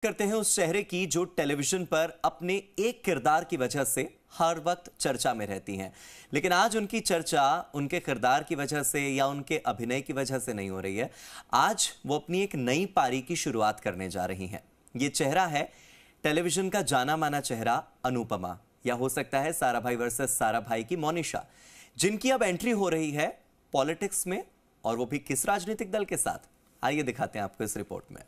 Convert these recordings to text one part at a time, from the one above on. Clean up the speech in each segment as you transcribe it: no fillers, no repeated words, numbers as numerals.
करते हैं उस चेहरे की जो टेलीविजन पर अपने एक किरदार की वजह से हर वक्त चर्चा में रहती हैं। लेकिन आज उनकी चर्चा उनके किरदार की वजह से या उनके अभिनय की वजह से नहीं हो रही है। आज वो अपनी एक नई पारी की शुरुआत करने जा रही हैं। ये चेहरा है टेलीविजन का जाना माना चेहरा अनुपमा, या हो सकता है सारा भाई वर्सेस सारा भाई की मोनिशा, जिनकी अब एंट्री हो रही है पॉलिटिक्स में, और वो भी किस राजनीतिक दल के साथ। आइए दिखाते हैं आपको इस रिपोर्ट में।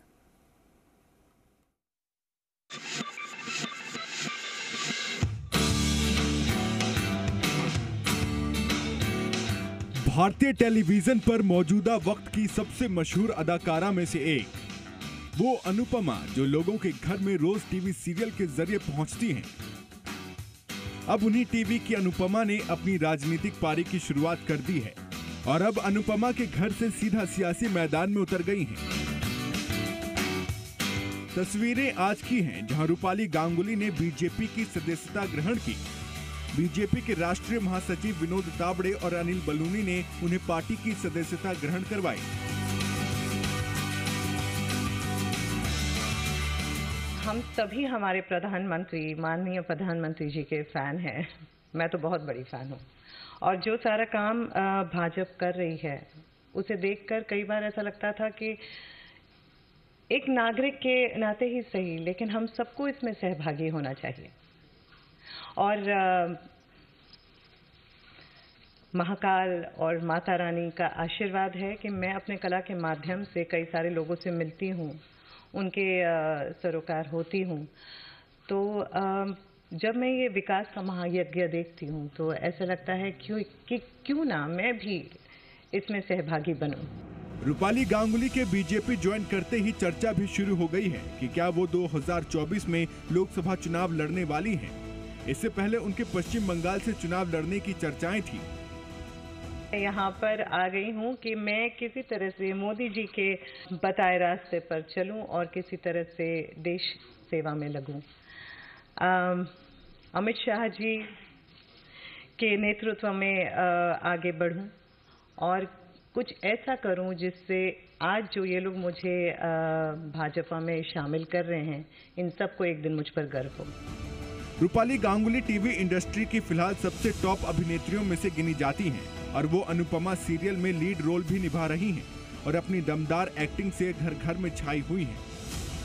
भारतीय टेलीविजन पर मौजूदा वक्त की सबसे मशहूर अदाकारा में से एक वो अनुपमा, जो लोगों के घर में रोज टीवी सीरियल के जरिए पहुंचती हैं। अब उन्हीं टीवी की अनुपमा ने अपनी राजनीतिक पारी की शुरुआत कर दी है और अब अनुपमा के घर से सीधा सियासी मैदान में उतर गई हैं। तस्वीरें आज की हैं जहां रूपाली गांगुली ने बीजेपी की सदस्यता ग्रहण की। बीजेपी के राष्ट्रीय महासचिव विनोद तावड़े और अनिल बलूनी ने उन्हें पार्टी की सदस्यता ग्रहण करवाई। हम सभी हमारे प्रधानमंत्री, माननीय प्रधानमंत्री जी के फैन हैं। मैं तो बहुत बड़ी फैन हूँ और जो सारा काम भाजपा कर रही है उसे देखकर कई बार ऐसा लगता था कि एक नागरिक के नाते ही सही, लेकिन हम सबको इसमें सहभागी होना चाहिए। और महाकाल और माता रानी का आशीर्वाद है कि मैं अपने कला के माध्यम से कई सारे लोगों से मिलती हूँ, उनके सरोकार होती हूँ। तो जब मैं ये विकास का महायज्ञ देखती हूँ तो ऐसा लगता है क्यों ना मैं भी इसमें सहभागी बनूं। रूपाली गांगुली के बीजेपी ज्वाइन करते ही चर्चा भी शुरू हो गई है कि क्या वो 2024 में लोकसभा चुनाव लड़ने वाली हैं। इससे पहले उनके पश्चिम बंगाल से चुनाव लड़ने की चर्चाएं थी। यहाँ पर आ गई हूँ कि मैं किसी तरह से मोदी जी के बताए रास्ते पर चलूं और किसी तरह से देश सेवा में लगूं। अमित शाह जी के नेतृत्व में आगे बढ़ूं और कुछ ऐसा करूं जिससे आज जो ये लोग मुझे भाजपा में शामिल कर रहे हैं, इन सबको एक दिन मुझ पर गर्व हो। रूपाली गांगुली टीवी इंडस्ट्री की फिलहाल सबसे टॉप अभिनेत्रियों में से गिनी जाती हैं और वो अनुपमा सीरियल में लीड रोल भी निभा रही हैं और अपनी दमदार एक्टिंग से घर घर में छाई हुई हैं।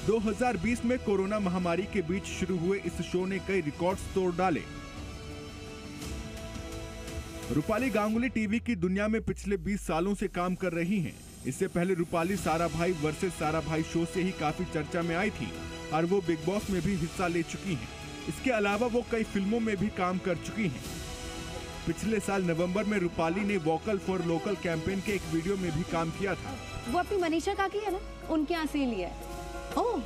2020 में कोरोना महामारी के बीच शुरू हुए इस शो ने कई रिकॉर्ड्स तोड़ डाले। रूपाली गांगुली टीवी की दुनिया में पिछले 20 सालों से काम कर रही हैं। इससे पहले रूपाली सारा भाई वर्सेस सारा भाई शो से ही काफी चर्चा में आई थी और वो बिग बॉस में भी हिस्सा ले चुकी हैं। इसके अलावा वो कई फिल्मों में भी काम कर चुकी हैं। पिछले साल नवंबर में रूपाली ने वोकल फॉर लोकल कैंपेन के एक वीडियो में भी काम किया था। वो अपनी मनीषा काकी है ना, उनके यहाँ से लिया है। ओह,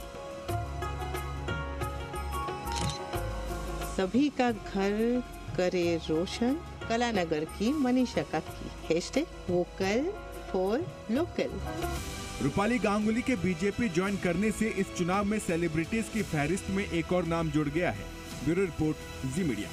सभी का घर करे रोशन, कलानगर की मनीषा काकी, #vocal for local. Rupali Ganguly के बीजेपी ज्वाइन करने से इस चुनाव में सेलिब्रिटीज की फहरिस्त में एक और नाम जुड़ गया है। ब्यूरो रिपोर्ट, जी मीडिया।